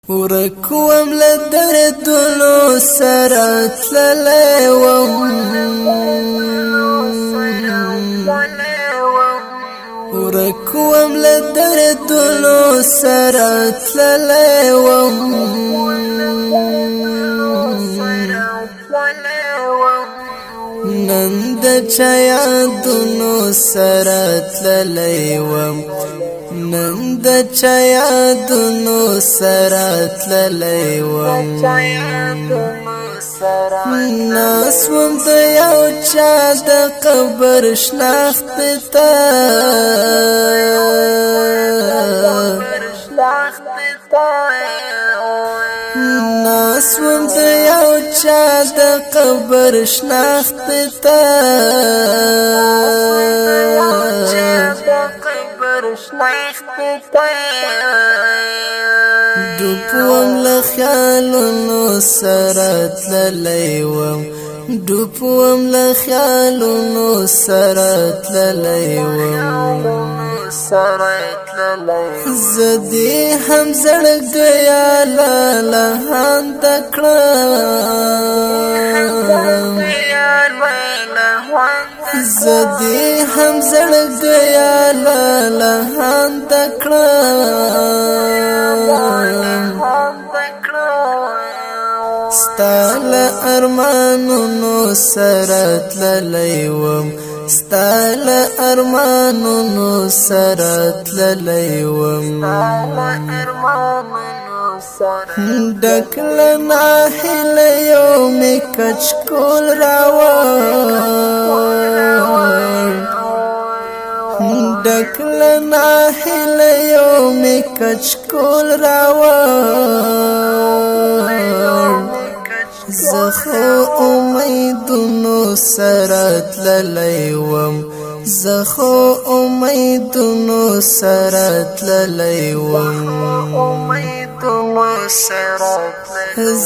ورکوم لدردونو سره تللی وم ورکوم لدردونو سره تللی وم نن د چا یادونو سره تللی وم نن د چا یادونو سره تللی وم ناس وم د یو چا د قبر شناخت ته ناس وم د یو چا د قبر شناخت ته ډوبوم له خیالونو سره تللی وم ډوبوم له خیالونو سره تللی وم زه دې هم زړګیا لالهانده کړم زه دې هم زړګیا لالهانده کړم ستا له ارمانونو سره تللی وم ستا له ارمانونو سره تللی وم ډک له ناهیلیو مې کچکول راوړ ډک له ناهیلیو مې کچکول راوړ زه خو امیدونو سره تللی وم زه خو امیدونو سره تللی وم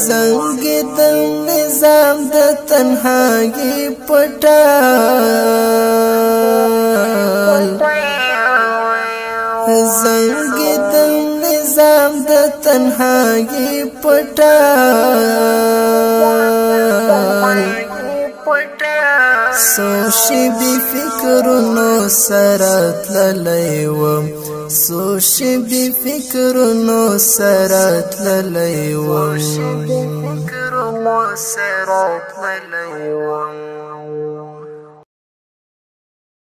زنګېدل نظام د تنهایي پټال زنګېدل نظام د تنهایي پټال سو شیبې فکرونو سره تللی وم سو شیبې فکرونو سره تللی وم